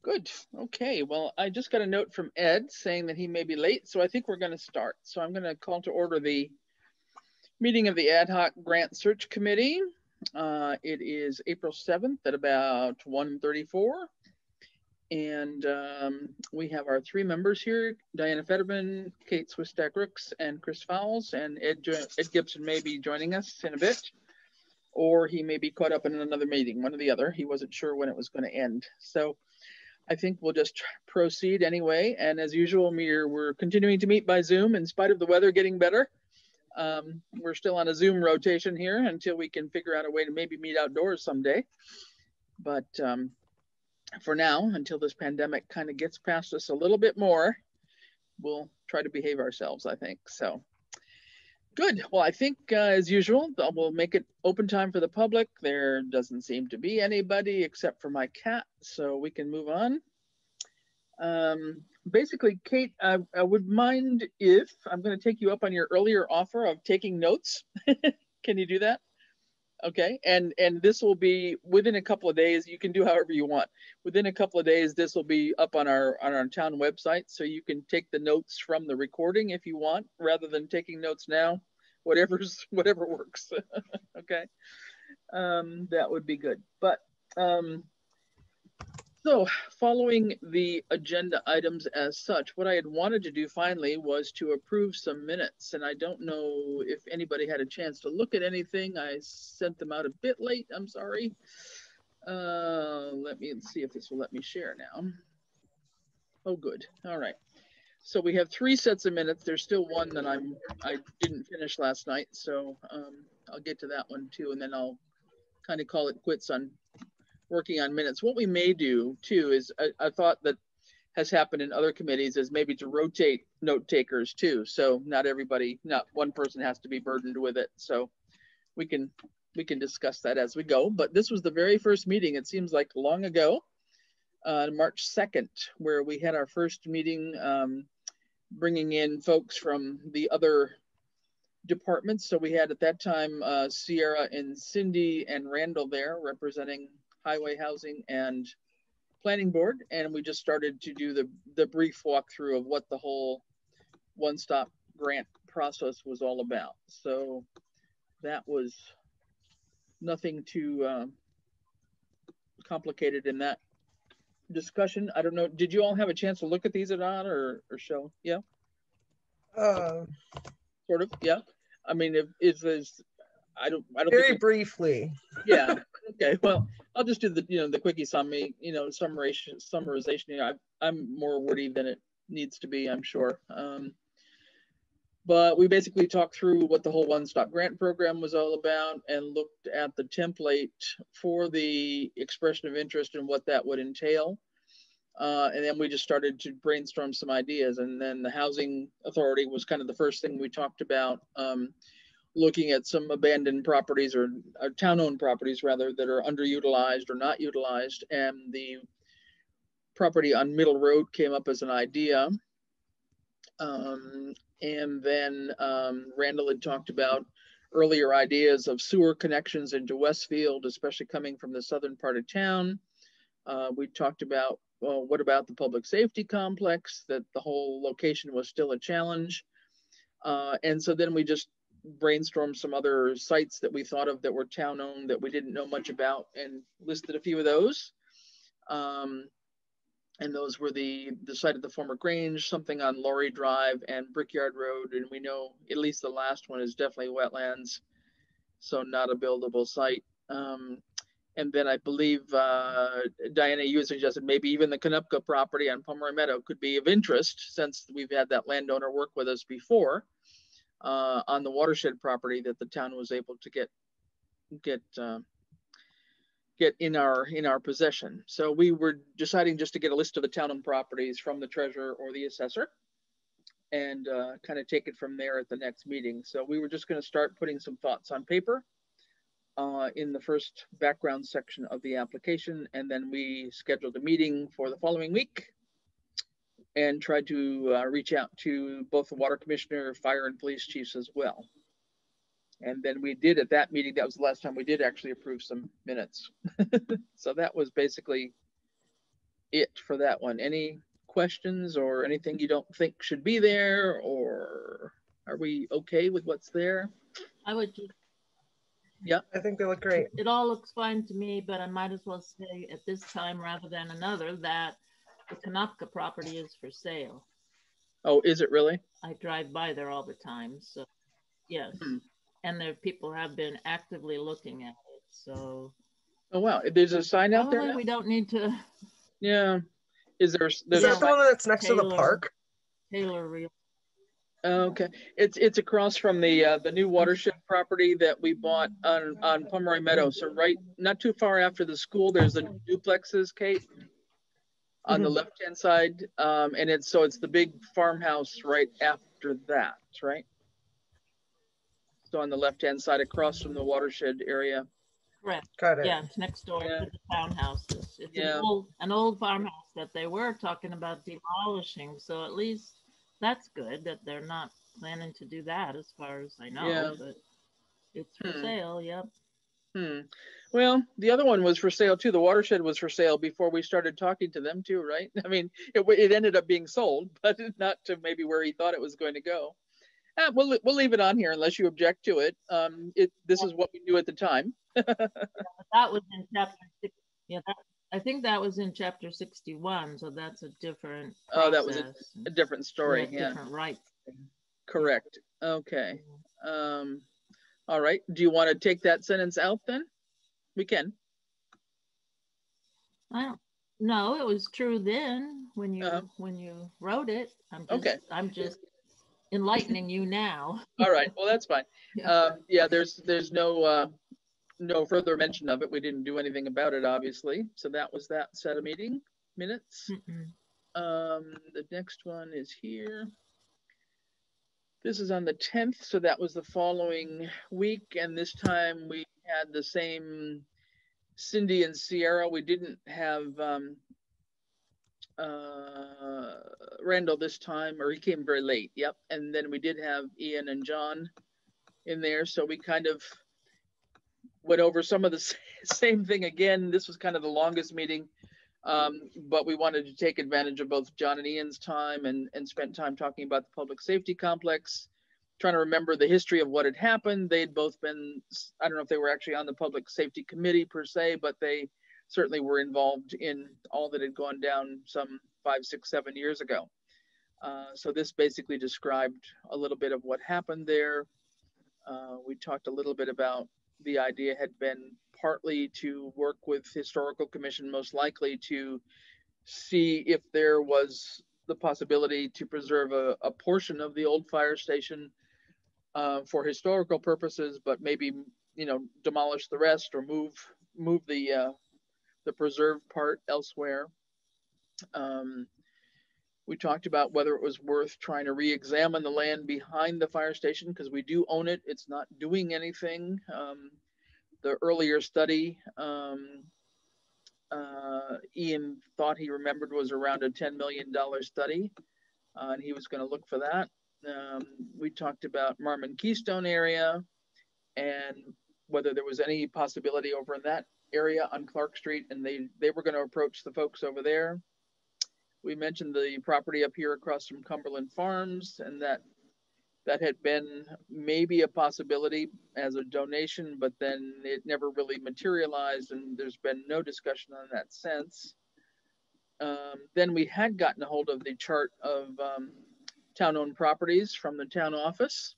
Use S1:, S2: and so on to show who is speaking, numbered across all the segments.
S1: Good. Okay. Well, I just got a note from Ed saying that he may be late, so I think we're going to start. So I'm going to call to order the meeting of the Ad Hoc Grant Search Committee. It is April 7th at about 1:34. And we have our three members here, Diana Fetterman, Kate Swistak-Rooks, and Chris Fowles. And Ed Gibson may be joining us in a bit, or he may be caught up in another meeting, one or the other. He wasn't sure when it was going to end. So I think we'll just proceed anyway. And as usual, we're continuing to meet by Zoom in spite of the weather getting better. We're still on a Zoom rotation here until we can figure out a way to maybe meet outdoors someday. But for now, until this pandemic kind of gets past us a little bit more, we'll try to behave ourselves, I think. So good. Well, I think as usual, we'll make it open time for the public. There doesn't seem to be anybody except for my cat, so we can move on. Basically, Kate, I would mind if I'm going to take you up on your earlier offer of taking notes. Can you do that? Okay, and this will be within a couple of days. You can do however you want. Within a couple of days, this will be up on our town website, so you can take the notes from the recording if you want, rather than taking notes now. Whatever works. Okay, that would be good. But so following the agenda items as such, what I had wanted to do finally was to approve some minutes. And I don't know if anybody had a chance to look at anything. I sent them out a bit late, I'm sorry. Let me see if this will let me share now. Oh, good, all right. So we have 3 sets of minutes. There's still one that I didn't finish last night. So I'll get to that one too. And then I'll kind of call it quits on working on minutes. What we may do too is a thought that has happened in other committees is maybe to rotate note takers too. So not one person has to be burdened with it. So we can discuss that as we go. But this was the very first meeting, it seems like long ago, March 2nd, where we had our first meeting, bringing in folks from the other departments. So we had at that time Sierra and Cindy and Randall there representing Highway, Housing, and Planning Board, and we just started to do the brief walkthrough of what the whole one-stop grant process was all about. So that was nothing too complicated in that discussion. I don't know, did you all have a chance to look at these at all or show? Yeah. Sort of, yeah. I mean, I don't
S2: very briefly.
S1: Yeah. Okay. Well, I'll just do the quickie summarization. I'm more wordy than it needs to be, I'm sure. But we basically talked through what the whole one-stop grant program was all about and looked at the template for the expression of interest and what that would entail. And then we just started to brainstorm some ideas. And then the Housing Authority was kind of the first thing we talked about. Looking at some abandoned properties or town-owned properties rather that are underutilized or not utilized, and the property on Middle Road came up as an idea. And then Randall had talked about earlier ideas of sewer connections into Westfield, especially coming from the southern part of town. We talked about, well, what about the public safety complex, that the whole location was still a challenge. And so then we just brainstormed some other sites that we thought of that were town owned that we didn't know much about and listed a few of those. And those were the site of the former Grange, something on Laurie Drive and Brickyard Road. And we know at least the last one is definitely wetlands, so not a buildable site. And then I believe, Diana, you suggested maybe even the Konupka property on Pomeroy Meadow could be of interest since we've had that landowner work with us before. On the watershed property that the town was able to get in our possession. So we were deciding just to get a list of the town-owned properties from the treasurer or the assessor and kind of take it from there at the next meeting. So we were just going to start putting some thoughts on paper in the first background section of the application, and then we scheduled a meeting for the following week and tried to reach out to both the water commissioner, fire and police chiefs as well. And then we did at that meeting, that was the last time we did actually approve some minutes. So that was basically it for that one. Any questions or anything you don't think should be there, or are we okay with what's there?
S2: I would just,
S1: yeah,
S3: I think they look great.
S2: It all looks fine to me, but I might as well say at this time rather than another that the Kanopka property is for sale.
S1: Oh, is it really?
S2: I drive by there all the time, so yes. And there people have been actively looking at it. So
S1: oh wow, there's a sign out there
S2: probably
S1: now?
S2: we don't need to.
S1: Yeah. Is that
S3: the one that's next to the park?
S2: Taylor Real.
S1: Okay, it's across from the new watershed property that we bought on Pomeroy Meadow. So right, not too far after the school, there's the duplexes, Kate, on the left-hand side, and it's the big farmhouse right after that, right? So on the left-hand side, across from the watershed area.
S2: Correct.
S3: Got it.
S2: Yeah, it's next door to the townhouses. It's
S1: Yeah.
S2: an old farmhouse that they were talking about demolishing. So at least that's good that they're not planning to do that, as far as I know.
S1: Yeah.
S2: But it's for sale. Yep.
S1: Well, the other one was for sale too. The watershed was for sale before we started talking to them too, right? I mean, it ended up being sold, but not to maybe where he thought it was going to go. We'll leave it on here unless you object to it. This is what we knew at the time.
S2: That was in chapter 6. Yeah, I think that was in chapter 61. So that's a different process.
S1: Oh, that was a different story. Yeah.
S2: Different rights.
S1: Correct. Okay. All right. Do you want to take that sentence out then? We can.
S2: I don't. No, it was true then when you wrote it. I'm just enlightening you now.
S1: All right. Well, that's fine. Yeah. There's no further mention of it. We didn't do anything about it, obviously. So that was that set of meeting minutes. The next one is here. This is on the 10th, so that was the following week, and this time we had the same Cindy and Sierra. We didn't have Randall this time, or he came very late. Yep, and then we did have Ian and John in there, so we kind of went over some of the same thing again. This was kind of the longest meeting, but we wanted to take advantage of both John and Ian's time and spent time talking about the public safety complex, trying to remember the history of what had happened. They'd both been, I don't know if they were actually on the public safety committee per se, but they certainly were involved in all that had gone down some 5, 6, 7 years ago. So this basically described a little bit of what happened there. We talked a little bit about the idea had been partly to work with Historical Commission, most likely to see if there was the possibility to preserve a portion of the old fire station for historical purposes, but maybe, demolish the rest or move the preserved part elsewhere. We talked about whether it was worth trying to re-examine the land behind the fire station, because we do own it. It's not doing anything. The earlier study, Ian thought he remembered was around a $10 million study, and he was going to look for that. We talked about Marmon Keystone area and whether there was any possibility over in that area on Clark Street, and they were going to approach the folks over there. We mentioned the property up here across from Cumberland Farms, and that had been maybe a possibility as a donation, but then it never really materialized, and there's been no discussion on that since. Then we had gotten a hold of the chart of town-owned properties from the town office,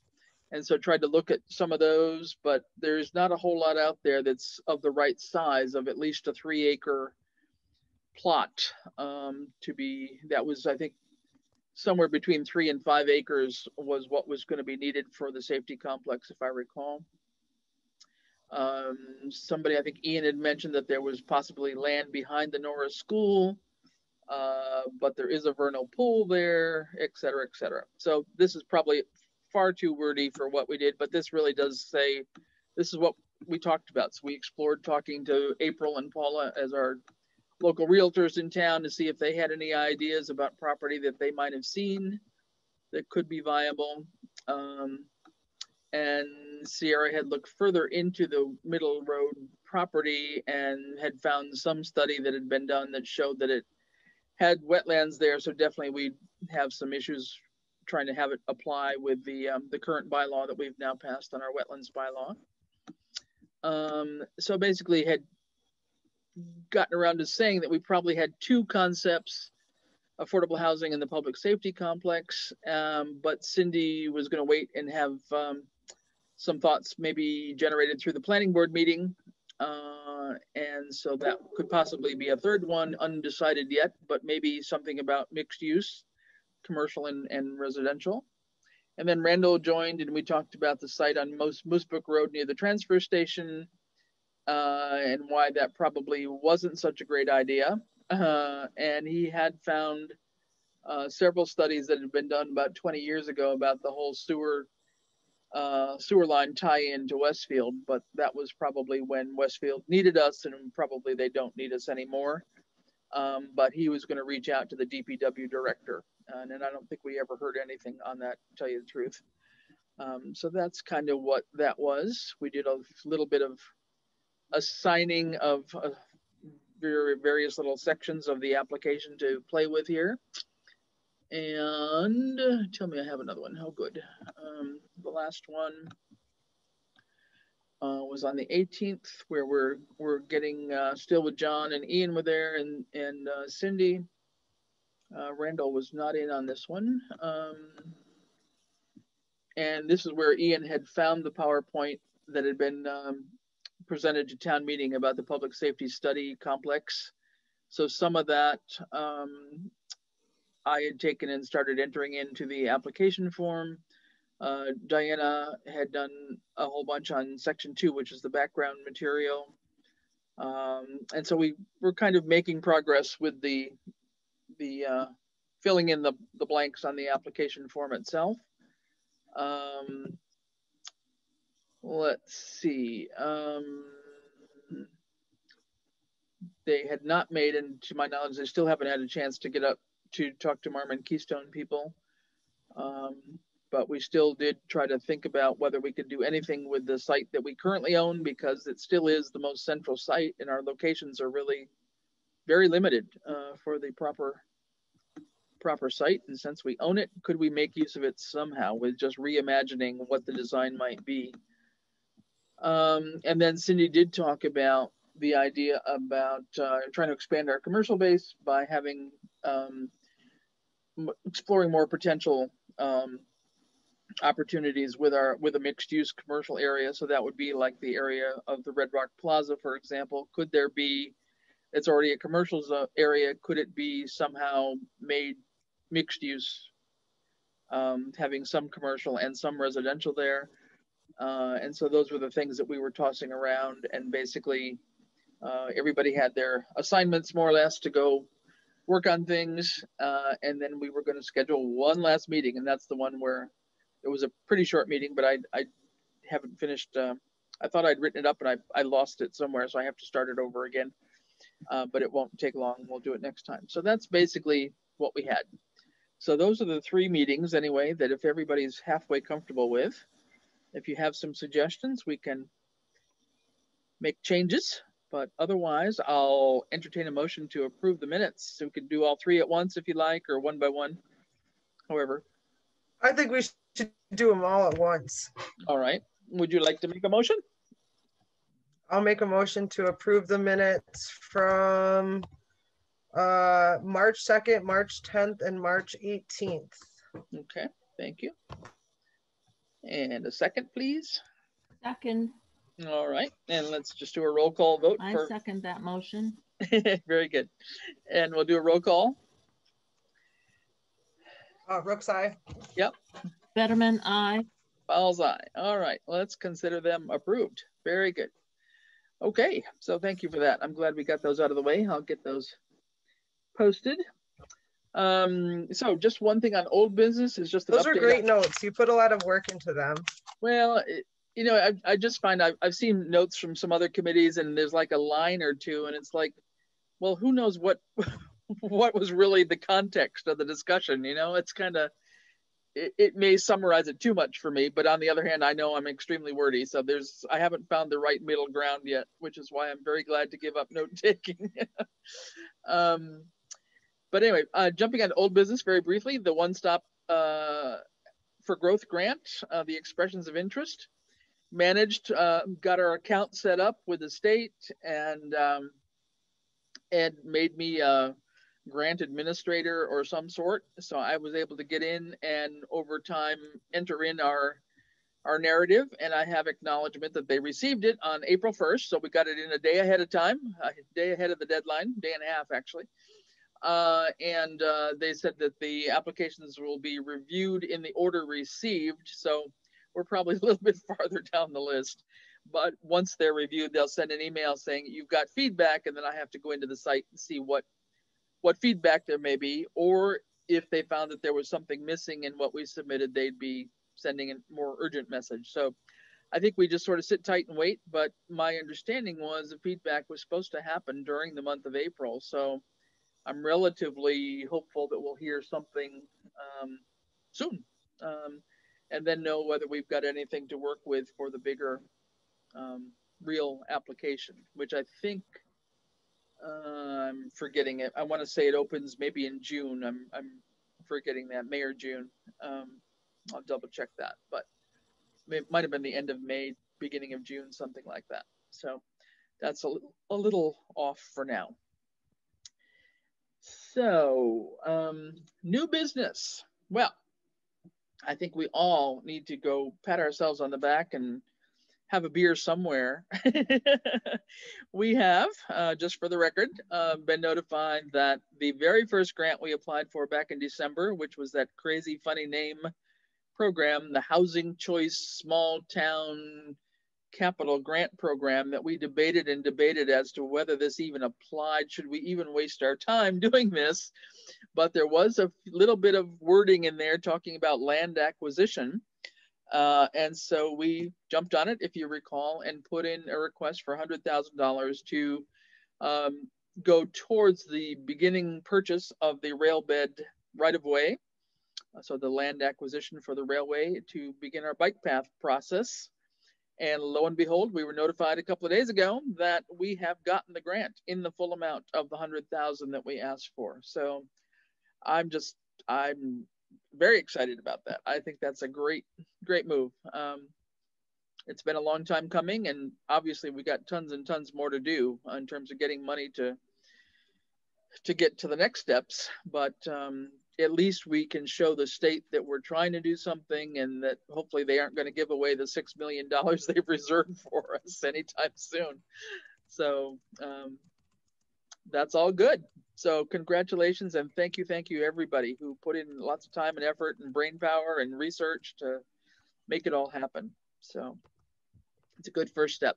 S1: and so tried to look at some of those, but there's not a whole lot out there that's of the right size of at least a 3-acre plot that was, I think, somewhere between 3 and 5 acres was what was going to be needed for the safety complex, if I recall. Somebody, I think Ian had mentioned that there was possibly land behind the Norris School, but there is a vernal pool there, et cetera, et cetera. So this is probably far too wordy for what we did, but this really does say, this is what we talked about. So we explored talking to April and Paula as our local realtors in town to see if they had any ideas about property that they might have seen that could be viable. And Sierra had looked further into the Middle Road property and had found some study that had been done that showed that it had wetlands there, so definitely we have some issues trying to have it apply with the current bylaw that we've now passed on our wetlands bylaw. So basically had gotten around to saying that we probably had two concepts, affordable housing and the public safety complex, but Cindy was going to wait and have some thoughts maybe generated through the planning board meeting. And so that could possibly be a third one, undecided yet, but maybe something about mixed use, commercial and residential. And then Randall joined and we talked about the site on Moosebrook Road near the transfer station, and why that probably wasn't such a great idea. And he had found several studies that had been done about 20 years ago about the whole sewer line tie-in to Westfield, but that was probably when Westfield needed us, and probably they don't need us anymore. But he was going to reach out to the DPW director, and I don't think we ever heard anything on that, to tell you the truth. So that's kind of what that was. We did a little bit of assigning of various little sections of the application to play with here. And tell me I have another one. How good. The last one was on the 18th, where we're getting still with John and Ian were there, and Cindy. Randall was not in on this one. And this is where Ian had found the PowerPoint that had been presented to town meeting about the public safety study complex. So some of that I had taken and started entering into the application form. Diana had done a whole bunch on section 2, which is the background material. And so we were kind of making progress with the filling in the blanks on the application form itself. Let's see. They had not made, and to my knowledge, they still haven't had a chance to get up to talk to Marmon Keystone people. But we still did try to think about whether we could do anything with the site that we currently own, because it still is the most central site, and our locations are really very limited for the proper site. And since we own it, could we make use of it somehow with just reimagining what the design might be? And then Cindy did talk about the idea about trying to expand our commercial base by having exploring more potential opportunities with a mixed use commercial area. So that would be like the area of the Red Rock Plaza, for example. Could there be, it's already a commercial area, could it be somehow made mixed use, having some commercial and some residential there? And so those were the things that we were tossing around, and basically everybody had their assignments more or less to go work on things, and then we were going to schedule one last meeting, and that's the one where it was a pretty short meeting, but I haven't finished. I thought I'd written it up, and I lost it somewhere, so I have to start it over again. But it won't take long. We'll do it next time. So that's basically what we had. So those are the 3 meetings anyway, that if everybody's halfway comfortable with. If you have some suggestions, we can make changes, but otherwise I'll entertain a motion to approve the minutes. So we could do all 3 at once if you like, or one by one, however.
S3: I think we should do them all at once.
S1: All right. Would you like to make a motion?
S3: I'll make a motion to approve the minutes from March 2nd, March 10th, and March 18th.
S1: Okay, thank you. And a second, please.
S2: Second.
S1: All right, and let's just do a roll call vote.
S2: I second that motion.
S1: Very good. And we'll do a roll call.
S3: Brooks, aye.
S1: Yep.
S2: Fetterman, aye.
S1: Fowles, aye. All right, let's consider them approved. Very good. Okay, so thank you for that. I'm glad we got those out of the way. I'll get those posted. So just one thing on old business is just
S3: those are great notes. You put a lot of work into them.
S1: Well, you know, I just find I've seen notes from some other committees, and there's like a line or two, and it's like, well, who knows what was really the context of the discussion? You know, it's kind of, it may summarize it too much for me, but on the other hand, I know I'm extremely wordy, so I haven't found the right middle ground yet, which is why I'm very glad to give up note taking. But anyway, jumping on old business very briefly, the One Stop for Growth grant, the expressions of interest, managed, got our account set up with the state, and made me a grant administrator or some sort. So I was able to get in and over time enter in our narrative, and I have acknowledgement that they received it on April 1st. So we got it in a day ahead of time, a day ahead of the deadline, day and a half actually. And they said that the applications will be reviewed in the order received. So we're probably a little bit farther down the list. But once they're reviewed, they'll send an email saying you've got feedback, and then I have to go into the site and see what feedback there may be, or if they found that there was something missing in what we submitted, they'd be sending a more urgent message. So I think we just sort of sit tight and wait. But my understanding was the feedback was supposed to happen during the month of April. So I'm relatively hopeful that we'll hear something soon, and then know whether we've got anything to work with for the bigger real application, which I think I'm forgetting it. I want to say it opens maybe in June. I'm forgetting that, May or June. I'll double check that, but it might have been the end of May, beginning of June, something like that. So that's a little off for now. So new business. Well, I think we all need to go pat ourselves on the back and have a beer somewhere. We have, just for the record, been notified that the very first grant we applied for back in December, which was that crazy funny name program, the Housing Choice Small Town Capital Grant Program, that we debated and debated as to whether this even applied. Should we even waste our time doing this? But there was a little bit of wording in there talking about land acquisition. And so we jumped on it, if you recall, and put in a request for $100,000 to go towards the beginning purchase of the rail bed right-of-way. So the land acquisition for the railway to begin our bike path process. And lo and behold, we were notified a couple of days ago that we have gotten the grant in the full amount of the $100,000 that we asked for. So I'm very excited about that. I think that's a great move. It's been a long time coming, and obviously we got tons and tons more to do in terms of getting money to get to the next steps. But at least we can show the state that we're trying to do something, and that hopefully they aren't going to give away the $6 million they've reserved for us anytime soon. So that's all good. So congratulations, and thank you everybody who put in lots of time and effort and brain power and research to make it all happen. So it's a good first step.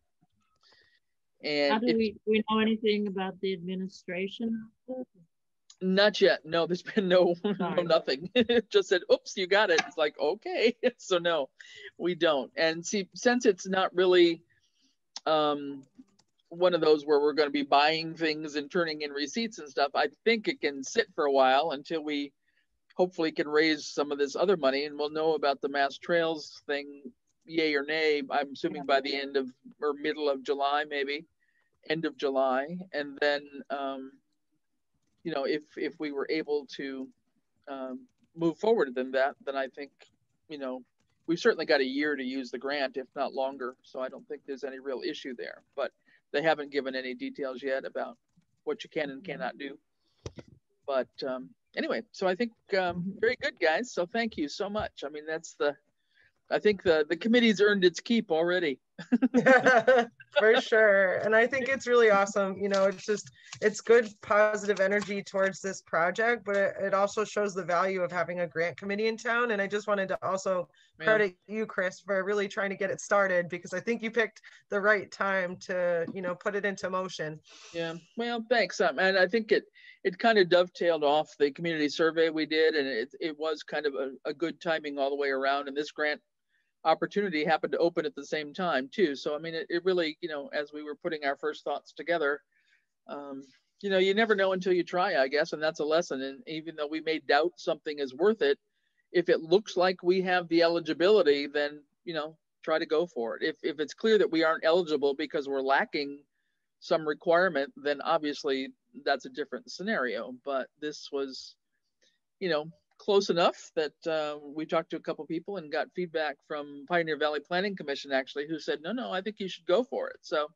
S1: And
S2: how do we know anything about the administration?
S1: Not yet. No, there's been no nothing. It just said, oops, you got it. It's like, okay. So no, we don't. And see, since it's not really one of those where we're going to be buying things and turning in receipts and stuff, I think it can sit for a while until we hopefully can raise some of this other money, and we'll know about the mass trails thing, yay or nay, I'm assuming by the end of or middle of July, maybe end of July. And then you know, if we were able to move forward than that, then I think, you know, we've certainly got a year to use the grant, if not longer. So I don't think there's any real issue there. But they haven't given any details yet about what you can and cannot do. But anyway, so I think very good, guys. So thank you so much. I mean, I think the committee's earned its keep already.
S3: For sure. And I think it's really awesome. You know, it's good positive energy towards this project, but it also shows the value of having a grant committee in town. And I just wanted to also credit you, Chris, for really trying to get it started, because I think you picked the right time to, you know, put it into motion.
S1: Yeah, well, thanks. And I think it kind of dovetailed off the community survey we did, and it was kind of a good timing all the way around. And this grant opportunity happened to open at the same time too. So I mean, it really, you know, as we were putting our first thoughts together, you know, you never know until you try, I guess, and that's a lesson. And even though we may doubt something is worth it, if it looks like we have the eligibility, then, you know, try to go for it. If it's clear that we aren't eligible because we're lacking some requirement, then obviously that's a different scenario. But this was, you know, close enough that we talked to a couple people and got feedback from Pioneer Valley Planning Commission, actually, who said, no, I think you should go for it. So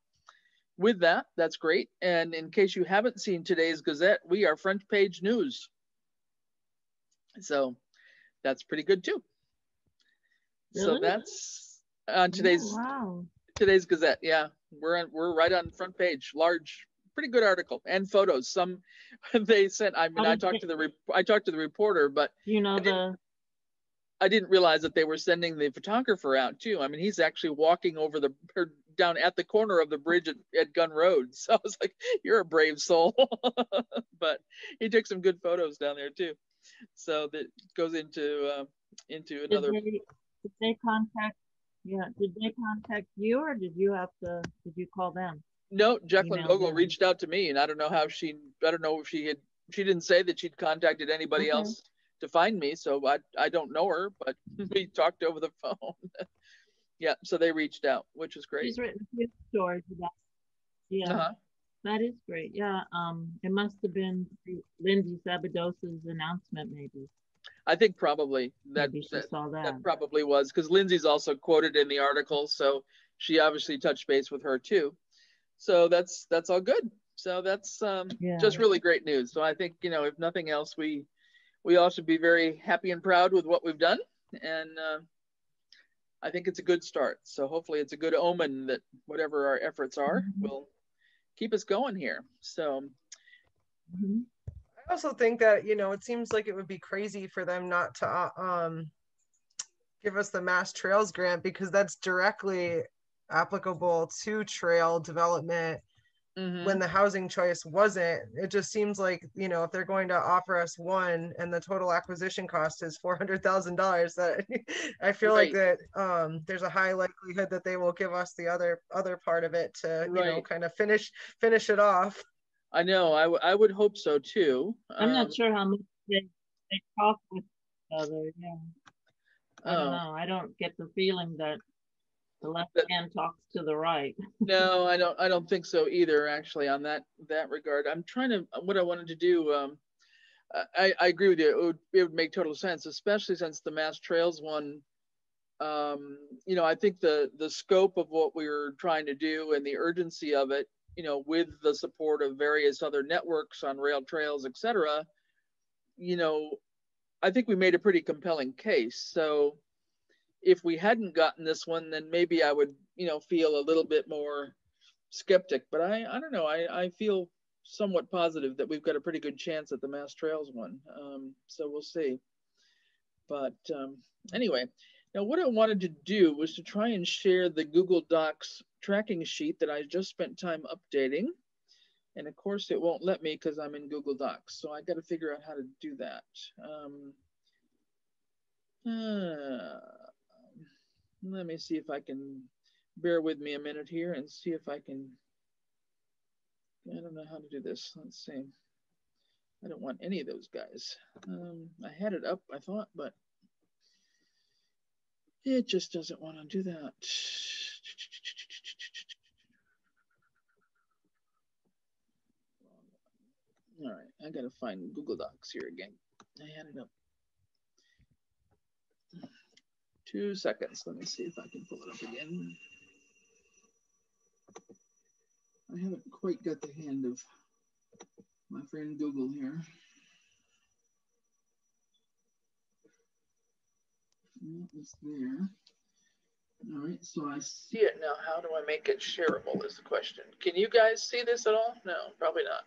S1: with that, that's great. And in case you haven't seen today's Gazette, we are front page news. So that's pretty good too.
S2: Really?
S1: So that's on today's today's Gazette. Yeah, we're right on front page, large, pretty good article, and photos. Some they sent. I mean, I talked to the reporter, but
S2: you know
S1: I didn't realize that they were sending the photographer out too. I mean, he's actually walking over down at the corner of the bridge at Gun Road. So I was like, you're a brave soul. But he took some good photos down there too. So that goes into another.
S2: Did they contact? Yeah. Did they contact you, or did you call them?
S1: No, Jacqueline Gogol reached out to me, and I don't know if she didn't say that she'd contacted anybody else to find me, so I don't know her, but we talked over the phone. Yeah, so they reached out, which is great.
S2: She's written a few stories about. Yeah, that is great. Yeah, it must have been Lindsay Sabados's announcement, maybe.
S1: I think probably that probably was, because Lindsay's also quoted in the article, so she obviously touched base with her too. So that's all good. So that's just really great news. So I think, you know, if nothing else, we all should be very happy and proud with what we've done, and I think it's a good start. So hopefully it's a good omen that whatever our efforts are will keep us going here. So
S3: I also think that, you know, it seems like it would be crazy for them not to give us the Mass Trails grant, because that's directly applicable to trail development when the housing choice wasn't. It just seems like, you know, if they're going to offer us one and the total acquisition cost is $400,000, that I feel like that there's a high likelihood that they will give us the other part of it to you know, kind of finish it off.
S1: I know, I would hope so too.
S2: I'm not sure how much they talk with each other. Yeah, I don't know. I don't get the feeling that the left hand talks to the right.
S1: No, I don't think so either, actually, on that regard. I'm trying to, what I wanted to do, I agree with you. It would make total sense, especially since the Mass Trails one, you know, I think the scope of what we were trying to do and the urgency of it, you know, with the support of various other networks on rail trails, et cetera, you know, I think we made a pretty compelling case. So if we hadn't gotten this one, then maybe I would, you know, feel a little bit more skeptic. But I don't know. I feel somewhat positive that we've got a pretty good chance at the Mass Trails one. So we'll see. But anyway, now what I wanted to do was to try and share the Google Docs tracking sheet that I just spent time updating. And of course it won't let me because I'm in Google Docs. So I got to figure out how to do that. Let me see if I can, bear with me a minute here and see if I can, I don't know how to do this. Let's see. I don't want any of those guys. I had it up, I thought, but it just doesn't want to do that. All right, I gotta find Google Docs here again. I had it up. 2 seconds. Let me see if I can pull it up again. I haven't quite got the hand of my friend Google here. It's there. All right, so I see it now. How do I make it shareable is the question. Can you guys see this at all? No, probably not.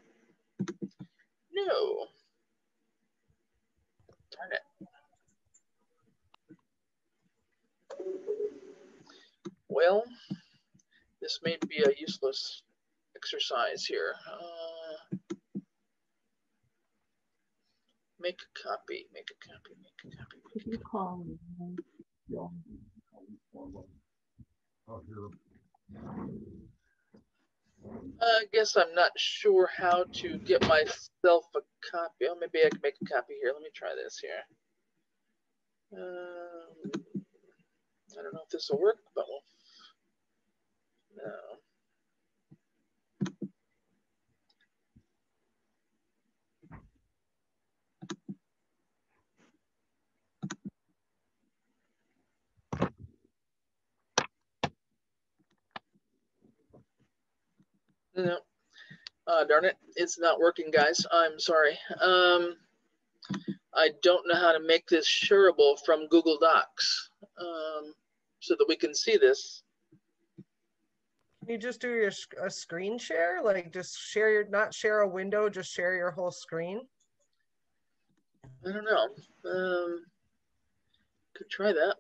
S1: No. Darn it. Well, this may be a useless exercise here. Make a copy, make a copy, make a copy. Make a copy. I guess I'm not sure how to get myself a copy. Oh, maybe I can make a copy here. Let me try this here. I don't know if this will work, but no. Darn it, it's not working, guys. I'm sorry. I don't know how to make this shareable from Google Docs so that we can see this.
S3: Can you just do a screen share? Like just share your, not share a window, just share your whole screen?
S1: I don't know. Could try that.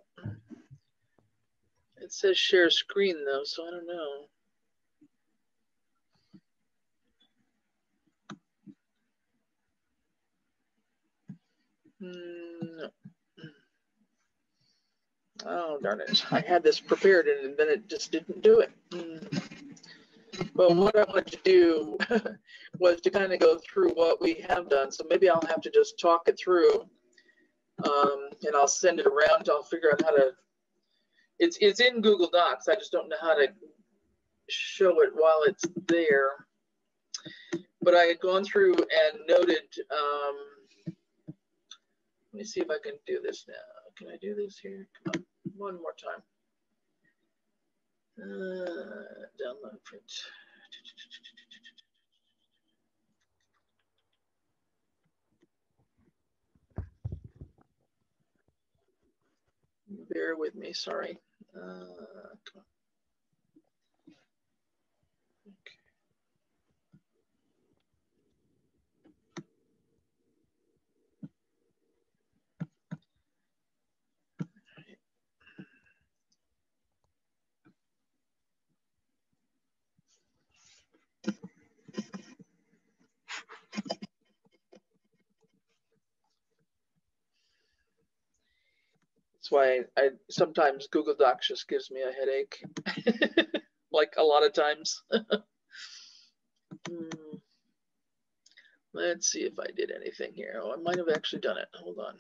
S1: It says share screen though, so I don't know. No. Oh, darn it. I had this prepared and then it just didn't do it. But what I wanted to do was to kind of go through what we have done. So maybe I'll have to just talk it through and I'll send it around. I'll figure out how to, it's in Google Docs. I just don't know how to show it while it's there. But I had gone through and noted, let me see if I can do this now. Can I do this here? Come on, one more time. Download print. Bear with me, sorry. Come on. Okay. That's why I sometimes Google Docs just gives me a headache, like a lot of times. Let's see if I did anything here. Oh, I might have actually done it. Hold on.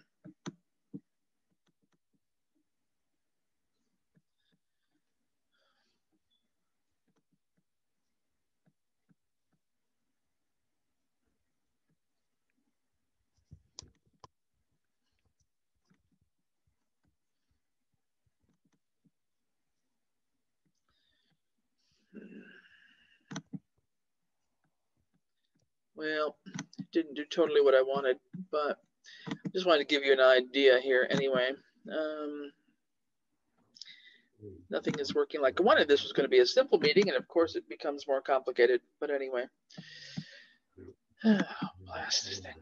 S1: Well, didn't do totally what I wanted, but just wanted to give you an idea here anyway. Nothing is working like I wanted. This was going to be a simple meeting, and of course it becomes more complicated. But anyway, blast this thing.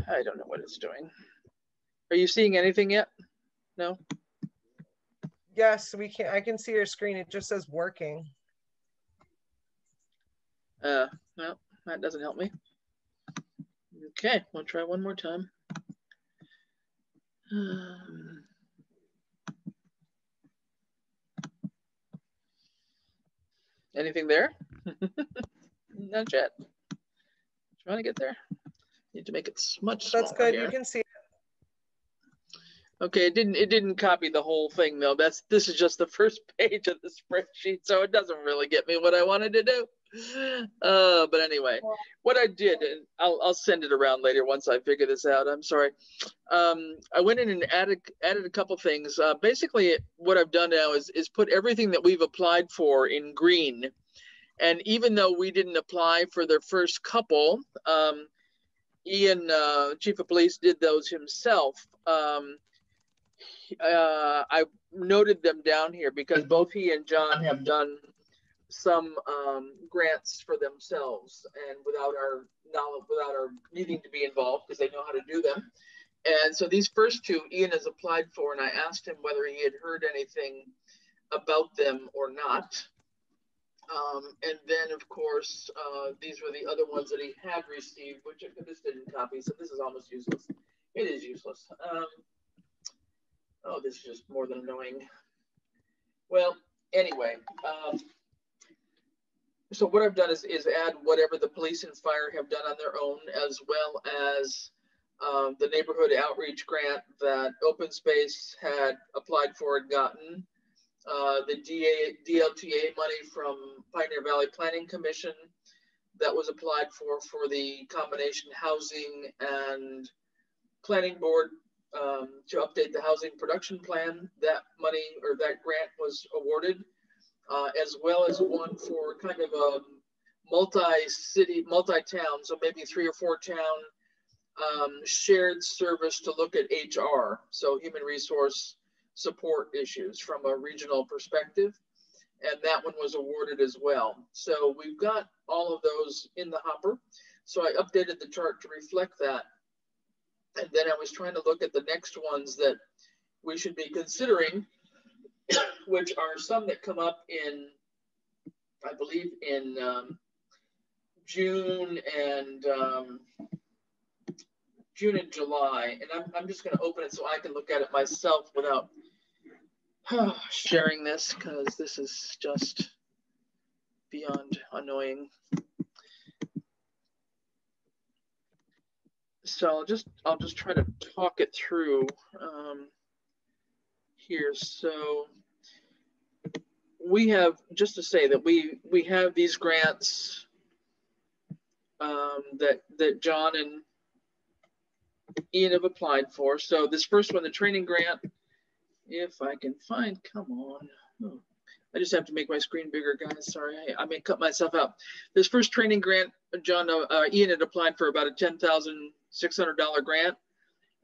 S1: I don't know what it's doing. Are you seeing anything yet? No?
S3: Yes, we can. I can see your screen. It just says working.
S1: Well, that doesn't help me. Okay, we'll try one more time. Anything there? Not yet. Trying to get there. Need to make it much smaller.
S3: That's good.
S1: Here.
S3: You can see it.
S1: Okay, it didn't copy the whole thing though. This is just the first page of the spreadsheet, so it doesn't really get me what I wanted to do. But anyway, what I did, and I'll send it around later once I figure this out. I'm sorry. I went in and added a couple things. Basically, what I've done now is put everything that we've applied for in green. And even though we didn't apply for their first couple, Ian, Chief of Police, did those himself. I noted them down here because both he and John have done some grants for themselves, and without our knowledge, without our needing to be involved, because they know how to do them. And so these first two Ian has applied for, and I asked him whether he had heard anything about them or not. And then, of course, these were the other ones that he had received, which this didn't copy, so this is almost useless. It is useless. Oh, this is just more than annoying. Well, anyway, so what I've done is add whatever the police and fire have done on their own, as well as the neighborhood outreach grant that Open Space had applied for and gotten, the DLTA money from Pioneer Valley Planning Commission that was applied for the combination housing and planning board to update the housing production plan. That money, or that grant, was awarded, as well as one for kind of multi-city, multi-town, so maybe 3 or 4 town shared service to look at HR, so human resource support issues from a regional perspective. And that one was awarded as well. So we've got all of those in the hopper. So I updated the chart to reflect that. And then I was trying to look at the next ones that we should be considering, which are some that come up in, I believe, in June and July. And I'm just going to open it so I can look at it myself without sharing this, because this is just beyond annoying. So I'll just try to talk it through here. So we have, just to say that we have these grants that John and Ian have applied for. So this first one, the training grant, if I can find, come on. Oh, I just have to make my screen bigger, guys. Sorry, I may cut myself out. This first training grant, Ian had applied for about a $10,600 grant.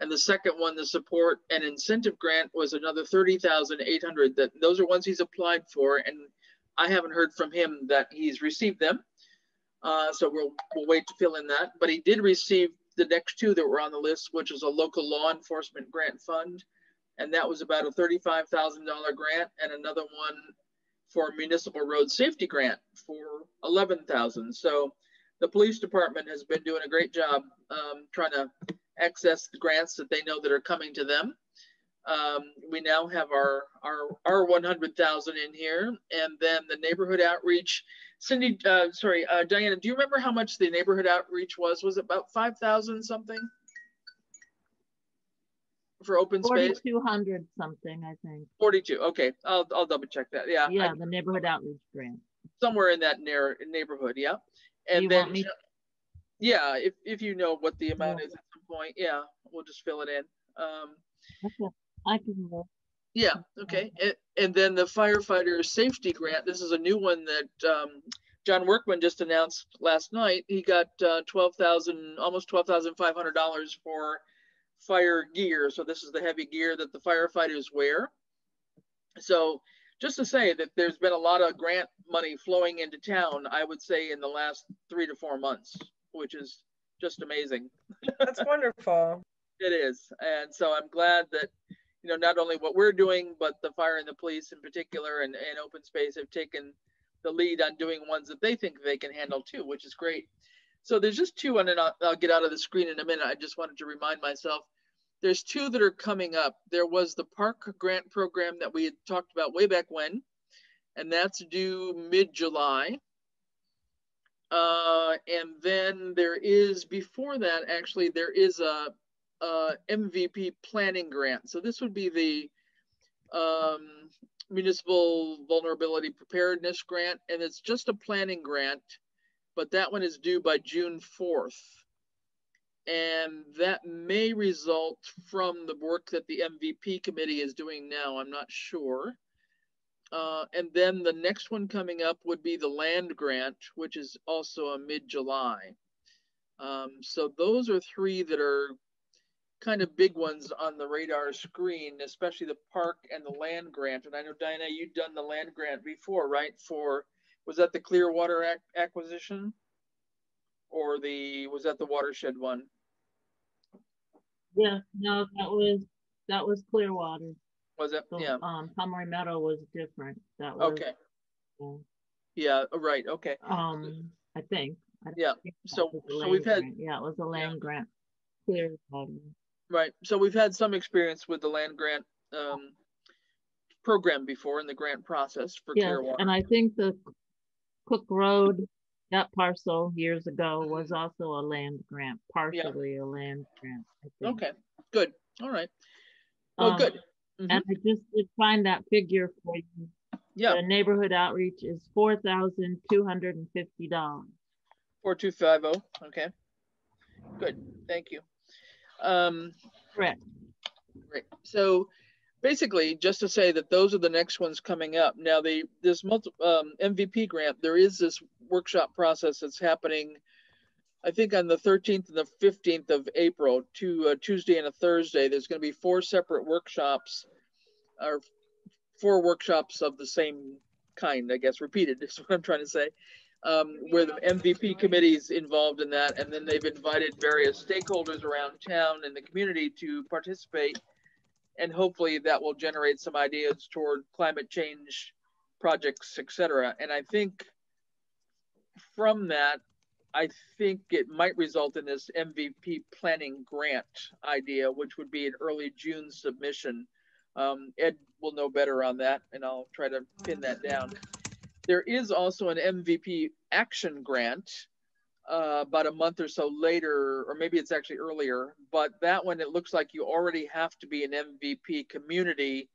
S1: And the second one, the support and incentive grant, was another $30,800. Those are ones he's applied for, and I haven't heard from him that he's received them. So we'll wait to fill in that. But he did receive the next two that were on the list, which is a local law enforcement grant fund. And that was about a $35,000 grant, and another one for municipal road safety grant for $11,000. So the police department has been doing a great job trying to access the grants that they know that are coming to them. We now have our 100,000 in here, and then the neighborhood outreach. Cindy, Diana, do you remember how much the neighborhood outreach was? Was it about 5,000 something? For open space?
S2: 4,200 something, I think.
S1: 42. Okay, I'll double check that. Yeah.
S2: Yeah, the neighborhood outreach grant.
S1: Somewhere in that neighborhood, yeah. And
S2: you
S1: then,
S2: want me
S1: yeah, if you know what the amount is at some point, yeah, we'll just fill it in.
S2: Okay, I can look.
S1: Yeah. Okay. And then the firefighter safety grant. This is a new one that John Workman just announced last night. He got almost $12,500 for fire gear. So this is the heavy gear that the firefighters wear. So just to say that there's been a lot of grant money flowing into town, I would say, in the last 3 to 4 months, which is just amazing.
S3: That's wonderful.
S1: It is. And so I'm glad that, you know, not only what we're doing, but the fire and the police in particular and open space have taken the lead on doing ones that they think they can handle too, which is great. So there's just two, and then I'll get out of the screen in a minute. I just wanted to remind myself, there's two that are coming up. There was the park grant program that we had talked about way back when, and that's due mid-July. And then there is, before that, actually, there is a MVP planning grant. So this would be the Municipal Vulnerability Preparedness Grant, and it's just a planning grant, but that one is due by June 4th. And that may result from the work that the MVP committee is doing now. I'm not sure. And then the next one coming up would be the land grant, which is also a mid-July. So those are three that are kind of big ones on the radar screen, especially the park and the land grant. And I know, Diana, you've done the land grant before, right? Was that the Clearwater acquisition? Or was that the watershed one?
S2: Yeah, no, that was Clearwater.
S1: Was it?
S2: So,
S1: yeah.
S2: Pomeroy Meadow was different. That was
S1: okay. Yeah. Right. Okay.
S2: I think.
S1: Yeah. So we've had.
S2: Yeah, it was a land grant. Clearwater.
S1: Right. So we've had some experience with the land grant program before in the grant process for Clearwater.
S2: And I think the Cook Road, that parcel years ago, was also a land grant, partially a land grant, I think.
S1: Okay, good. All right. Well, good.
S2: And I just did find that figure for you.
S1: Yeah.
S2: The neighborhood outreach is $4,250.
S1: 4250. Okay. Good. Thank you.
S2: Correct.
S1: Great. So basically just to say that those are the next ones coming up. Now, this MVP grant, there is this workshop process that's happening, I think on the 13th and the 15th of April, a Tuesday and a Thursday. There's going to be 4 separate workshops, or 4 workshops of the same kind, I guess, repeated is what I'm trying to say, where the MVP committee is involved in that. And then they've invited various stakeholders around town and the community to participate. And hopefully that will generate some ideas toward climate change projects, etc. And I think from that, I think it might result in this MVP planning grant idea, which would be an early June submission. Ed will know better on that, and I'll try to pin that down. There is also an MVP action grant about a month or so later, or maybe it's actually earlier, but that one, it looks like you already have to be an MVP community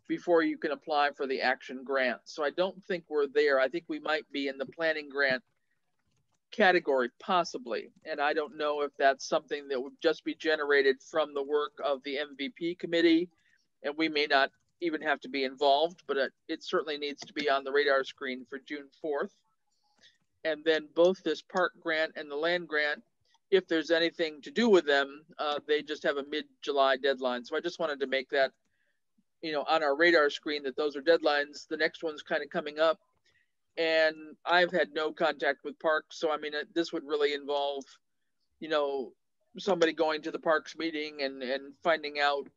S1: before you can apply for the action grant. So I don't think we're there. I think we might be in the planning grant category, possibly. And I don't know if that's something that would just be generated from the work of the MVP committee, and we may not even have to be involved, but it certainly needs to be on the radar screen for June 4th. And then both this park grant and the land grant, if there's anything to do with them, they just have a mid-July deadline. So I just wanted to make that, on our radar screen, that those are deadlines. The next one's kind of coming up. And I've had no contact with parks. So, I mean, this would really involve, somebody going to the parks meeting and finding out,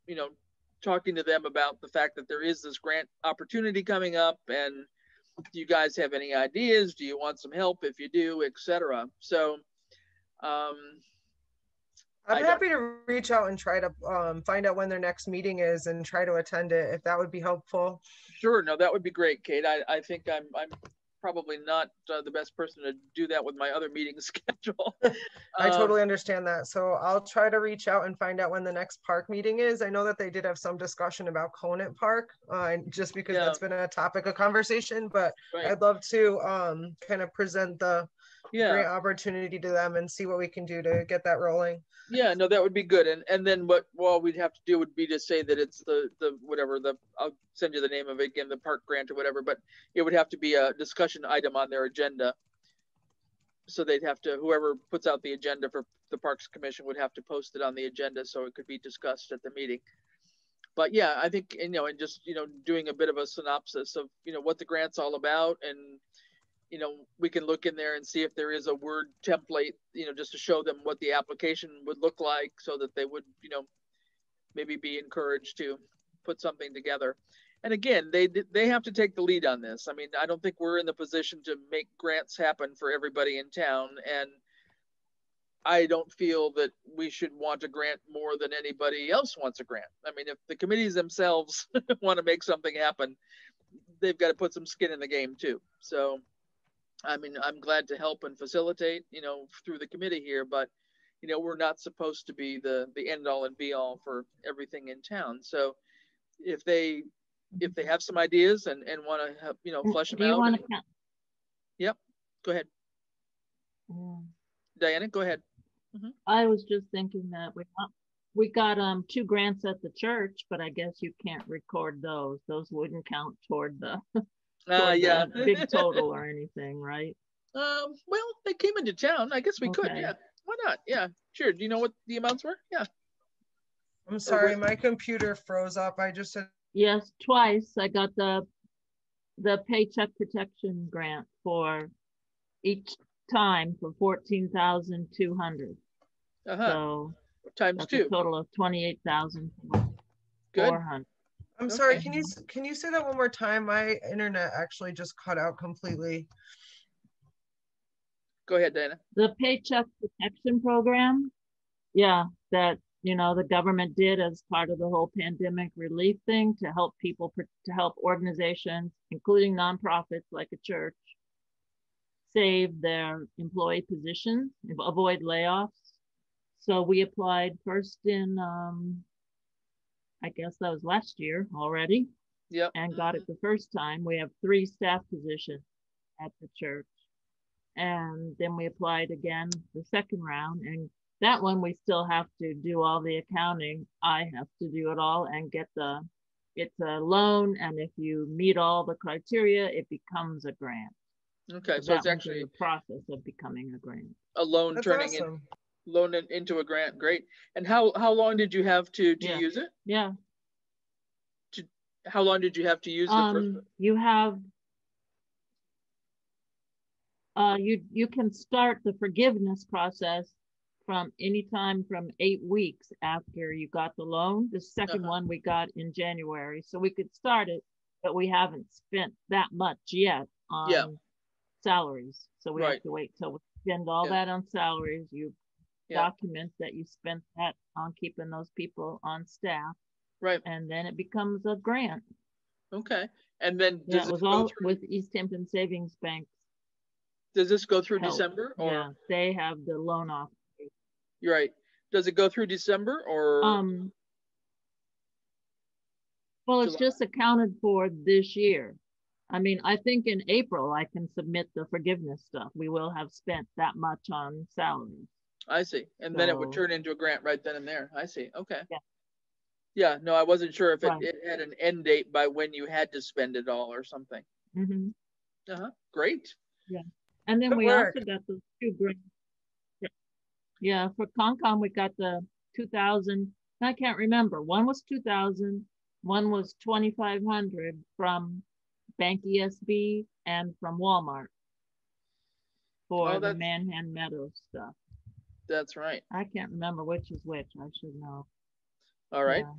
S1: talking to them about the fact that there is this grant opportunity coming up, and do you guys have any ideas? Do you want some help? If you do, etc. So
S3: I'm happy to reach out and try to find out when their next meeting is and try to attend it, if that would be helpful.
S1: Sure. No, that would be great, Kate. I think I'm probably not the best person to do that with my other meeting schedule.
S3: I totally understand that. So I'll try to reach out and find out when the next park meeting is. I know that they did have some discussion about Conant Park, just because that's been a topic of conversation, but right. I'd love to kind of present the grant opportunity to them and see what we can do to get that rolling.
S1: Yeah, no, that would be good. And then what we'd have to do would be to say that it's the whatever, I'll send you the name of it again, the park grant or whatever, but it would have to be a discussion item on their agenda. So they'd have to, whoever puts out the agenda for the Parks Commission would have to post it on the agenda so it could be discussed at the meeting. But yeah, I think, and just, doing a bit of a synopsis of, what the grant's all about, and we can look in there and see if there is a Word template, just to show them what the application would look like, so that they would, maybe be encouraged to put something together. And again, they have to take the lead on this. I mean, I don't think we're in the position to make grants happen for everybody in town. And I don't feel that we should want a grant more than anybody else wants a grant. I mean, if the committees themselves want to make something happen, they've got to put some skin in the game too. So I mean, I'm glad to help and facilitate, through the committee here, but, we're not supposed to be the end all and be all for everything in town. So if they have some ideas and want to have, flesh them out. Yep. Go ahead. Diana, go ahead. Mm-hmm.
S2: I was just thinking that we got 2 grants at the church, but I guess you can't record those. Those wouldn't count toward the
S1: the
S2: big total or anything, right?
S1: Well, they came into town. I guess we could. Yeah. Why not? Yeah, sure. Do you know what the amounts were? Yeah.
S3: I'm sorry, my computer froze up. I just said.
S2: Yes, twice. I got the Paycheck Protection grant for each time for $14,200. So
S1: times 2.
S2: A total of $28,400.
S3: I'm sorry, can you say that one more time? My internet actually just cut out completely.
S1: Go ahead, Dana.
S2: The Paycheck Protection Program, that the government did as part of the whole pandemic relief thing to help people, to help organizations, including nonprofits like a church, save their employee positions, avoid layoffs. So we applied first in I guess that was last year already.
S1: Yep.
S2: And got it the first time. We have 3 staff positions at the church. And then we applied again the second round. And that one, we still have to do all the accounting. I have to do it all and get the it's a loan, and if you meet all the criteria, it becomes a grant.
S1: Okay, so
S2: that
S1: it's
S2: one's
S1: actually
S2: in the process of becoming a grant.
S1: a loan
S3: That's
S1: turning
S3: awesome.
S1: into a grant. Great. And how long did you have to
S2: Yeah.
S1: use it?
S2: Yeah.
S1: How long did you have to use the first?
S2: You have you can start the forgiveness process from anytime from 8 weeks after you got the loan. The second one we got in January, so we could start it, but we haven't spent that much yet on salaries. So we have to wait till we spend all that on salaries. You document that you spent that on keeping those people on staff.
S1: Right.
S2: And then it becomes a grant.
S1: Okay. And then does
S2: it was all with Easthampton Savings Bank.
S1: Does this go through December? Or?
S2: Yeah, they have the loan off.
S1: You're right. Does it go through December or?
S2: Well, it's just accounted for this year. I mean, I think in April I can submit the forgiveness stuff. We will have spent that much on salaries.
S1: I see. And then it would turn into a grant right then and there. I see. Okay. Yeah. No, I wasn't sure if it had an end date by when you had to spend it all or something. Great.
S2: Yeah. And then we also got those 2 grants. Yeah, for Concom we got the 2,000. I can't remember. One was 2,000. One was 2,500 from Bank ESB and from Walmart for the Manhan Meadows stuff.
S1: That's right.
S2: I can't remember which is which. I should know.
S1: All right. Yeah.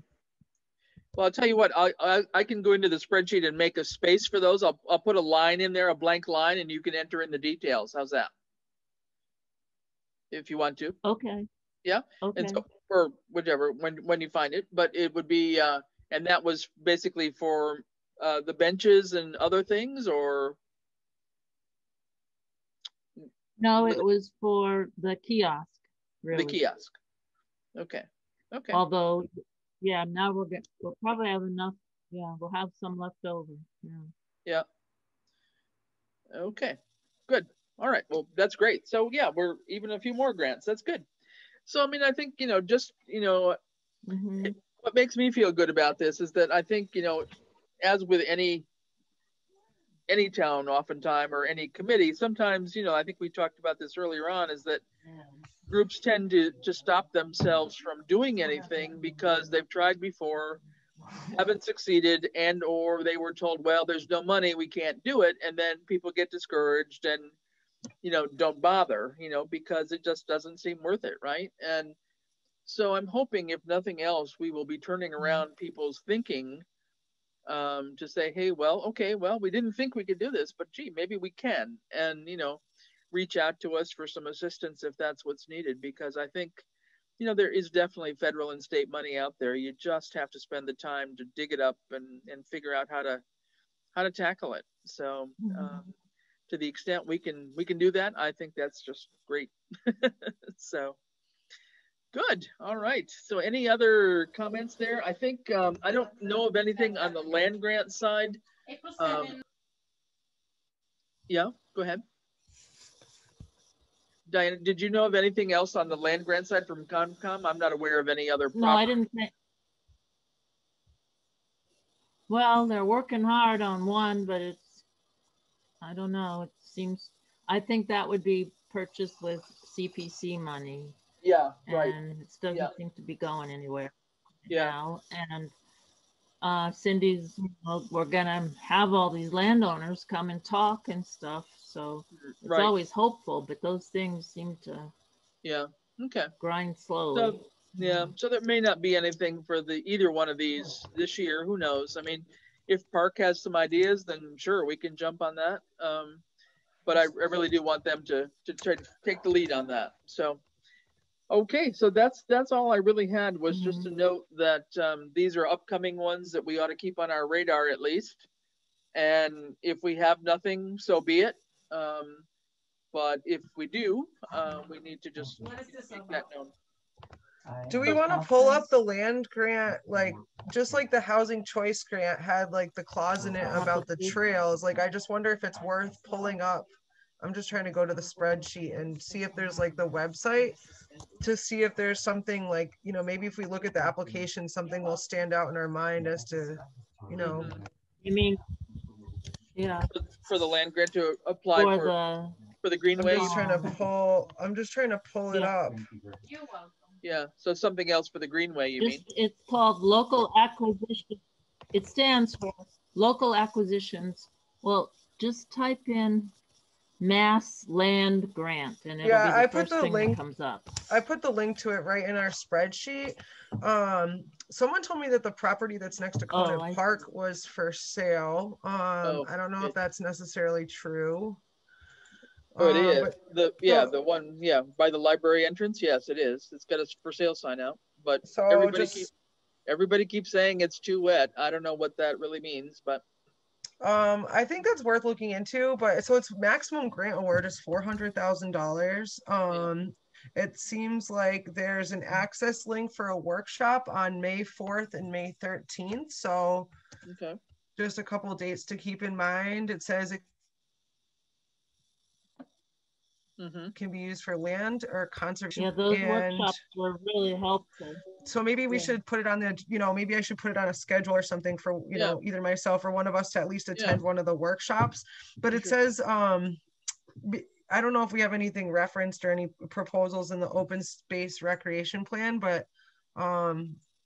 S1: Well, I'll tell you what. I can go into the spreadsheet and make a space for those. I'll put a line in there, a blank line, and you can enter in the details. How's that? If you want to.
S2: Okay.
S1: Yeah.
S2: Okay.
S1: And so, or whichever when you find it, but it would be and that was basically for the benches and other things, or?
S2: No, it was for the kiosk. Really.
S1: The kiosk. Okay. Okay.
S2: Although, yeah, now we'll probably have enough. Yeah, we'll have some left over. Yeah.
S1: Yeah. Okay. Good. All right. Well, that's great. So yeah, we're even a few more grants. That's good. So I mean, I think just what makes me feel good about this is that I think as with any town, oftentimes, or any committee, sometimes I think we talked about this earlier on, is that groups tend to stop themselves from doing anything because they've tried before, haven't succeeded, and or they were told, well, there's no money, we can't do it, and then people get discouraged and don't bother, because it just doesn't seem worth it, right? And so I'm hoping, if nothing else, we will be turning around people's thinking to say, hey, well, okay, well, we didn't think we could do this, but gee, maybe we can, and reach out to us for some assistance if that's what's needed, because I think there is definitely federal and state money out there. You just have to spend the time to dig it up and figure out how to tackle it. So to the extent we can do that, I think that's just great. So good. All right. So any other comments there? I think I don't know of anything on the land grant side. Yeah, go ahead. Diana, did you know of anything else on the land grant side from Concom? I'm not aware of any other.
S2: No, I didn't think. Well, they're working hard on one, but I don't know. It seems, I think that would be purchased with CPC money.
S1: Yeah, right.
S2: And it doesn't seem to be going anywhere
S1: now.
S2: And Cindy's, we're gonna have all these landowners come and talk and stuff. So it's always hopeful, but those things seem to grind slowly.
S1: So, so there may not be anything for either one of these this year. Who knows? I mean, if Park has some ideas, then sure, we can jump on that. But I really do want them to try to take the lead on that. So, okay, so that's all I really had, was just to note that these are upcoming ones that we ought to keep on our radar at least. And if we have nothing, so be it. But if we do, we need to just make that known.
S3: Do we want to pull up the land grant, just like the housing choice grant had the clause in it about the trails? I just wonder if it's worth pulling up I'm just trying to go to the spreadsheet and see if there's like the website to see if there's something like, you know, maybe if we look at the application, something will stand out in our mind as to, you know.
S2: You mean, yeah.
S1: For the land grant to apply for the greenway.
S3: I'm just trying to pull it up.
S1: Yeah, so something else for the greenway, you mean?
S2: It's called local acquisition. It stands for local acquisitions. Well, just type in Mass Land Grant and it'll be the first thing that comes up.
S3: I put the link to it right in our spreadsheet. Someone told me that the property that's next to Conant Park was for sale. I don't know if that's necessarily true.
S1: Oh, it is. The one, by the library entrance. Yes, it is. It's got a for sale sign out, but
S3: so
S1: everybody keeps saying it's too wet. I don't know what that really means, but
S3: I think that's worth looking into. But so its maximum grant award is $400,000. It seems like there's an access link for a workshop on May 4th and May 13th. So just a couple of dates to keep in mind. It says it can be used for land or conservation.
S2: Yeah, those workshops were really helpful.
S3: So maybe we should put it on the, maybe I should put it on a schedule or something for, either myself or one of us to at least attend one of the workshops. But it says, I don't know if we have anything referenced or any proposals in the open space recreation plan, but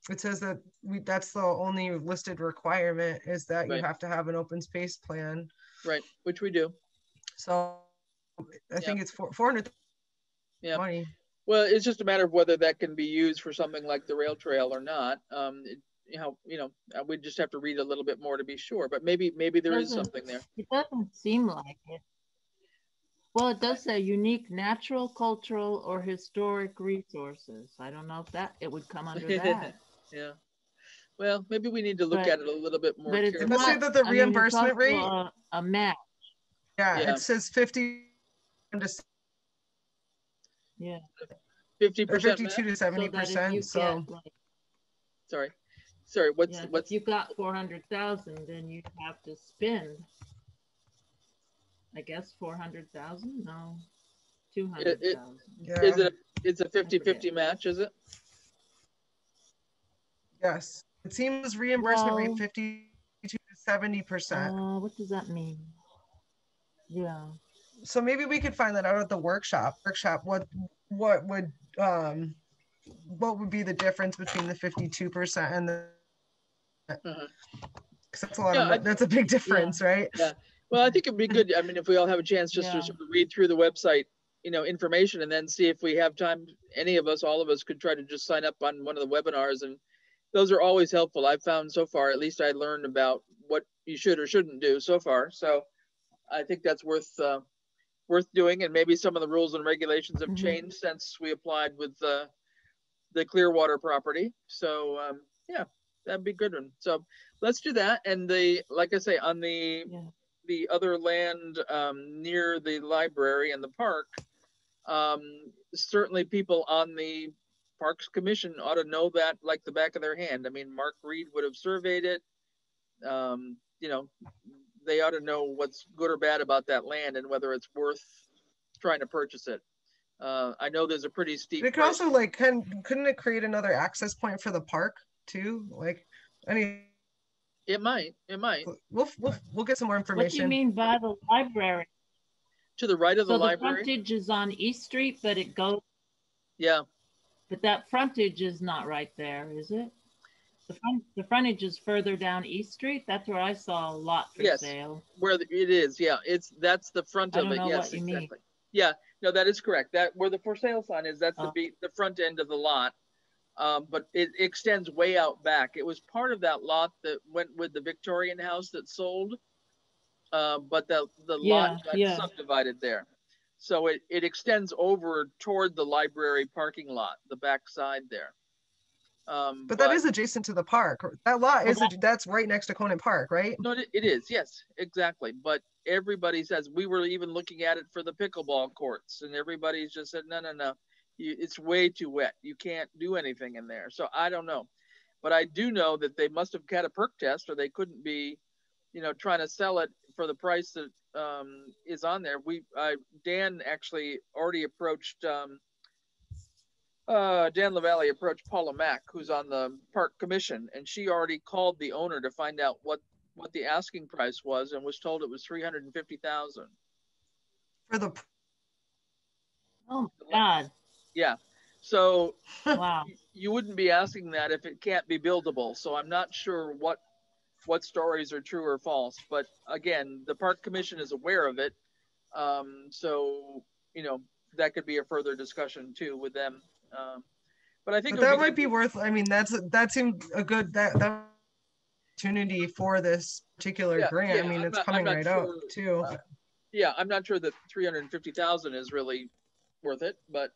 S3: it says that that's the only listed requirement is that you have to have an open space plan.
S1: Right, which we do.
S3: So I think it's 400 money.
S1: Well, it's just a matter of whether that can be used for something like the rail trail or not. We just have to read a little bit more to be sure, but maybe there is something there.
S2: It doesn't seem like it. Well, it does say unique natural, cultural, or historic resources. I don't know if it would come under that.
S1: Yeah. Well, maybe we need to look at it a little bit more carefully.
S3: Let's say that the reimbursement rate
S2: a match.
S3: Yeah, it says 50.
S1: 50%
S3: 52 to 70%. So
S1: sorry, what's
S2: if you got 400,000, then you'd have to spend, I guess, 400,000. No, 200,000.
S1: It's a 50-50 match, is it?
S3: Yes, it seems reimbursement rate 52 to 70%.
S2: What does that mean? Yeah.
S3: So maybe we could find that out at the workshop. What would be the difference between the 52% and the? Because that's a lot. That's a big difference, right?
S1: Yeah. Well, I think it'd be good. I mean, if we all have a chance just to sort of read through the website, information, and then see if we have time. All of us could try to just sign up on one of the webinars, and those are always helpful. I've found so far. At least I learned about what you should or shouldn't do so far. So I think that's worth doing, and maybe some of the rules and regulations have changed since we applied with the Clearwater property. So that'd be a good one. So let's do that. And like I say, on the other land near the library and the park, certainly people on the Parks Commission ought to know that like the back of their hand. I mean, Mark Reed would have surveyed it. They ought to know what's good or bad about that land and whether it's worth trying to purchase it. I know there's a pretty steep.
S3: It could also couldn't it create another access point for the park too?
S1: It might.
S3: We'll get some more information.
S2: What do you mean by the library?
S1: To the right of the library.
S2: The frontage is on East Street, but it goes.
S1: Yeah.
S2: But that frontage is not right there, is it? The frontage is further down East Street. That's where I saw a lot for sale.
S1: Where it is, that's the front of it. Yes, exactly. Yeah, no, that is correct. That where the for sale sign is, that's the front end of the lot. But it extends way out back. It was part of that lot that went with the Victorian house that sold. But the lot got subdivided there. So it extends over toward the library parking lot, the back side there.
S3: But that is adjacent to the park. That lot that's right next to Conant Park, right?
S1: No, it is. Yes, exactly. But everybody says, we were even looking at it for the pickleball courts, and everybody's just said, no. It's way too wet. You can't do anything in there. So I don't know. But I do know that they must have had a perk test, or they couldn't be, trying to sell it for the price that is on there. Dan actually already approached Dan LaValle approached Paula Mack, who's on the park commission, and she already called the owner to find out what the asking price was, and was told it was $350,000
S3: for the.
S2: Oh my God.
S1: Yeah. So
S2: wow.
S1: You wouldn't be asking that if it can't be buildable. So I'm not sure what stories are true or false, but again, the park commission is aware of it. So, that could be a further discussion too with them. But I think
S3: that might be worth, I mean, that seemed a good, that opportunity for this particular grant. Yeah, I mean, it's coming right out too.
S1: Yeah, I'm not sure that 350,000 is really worth it, but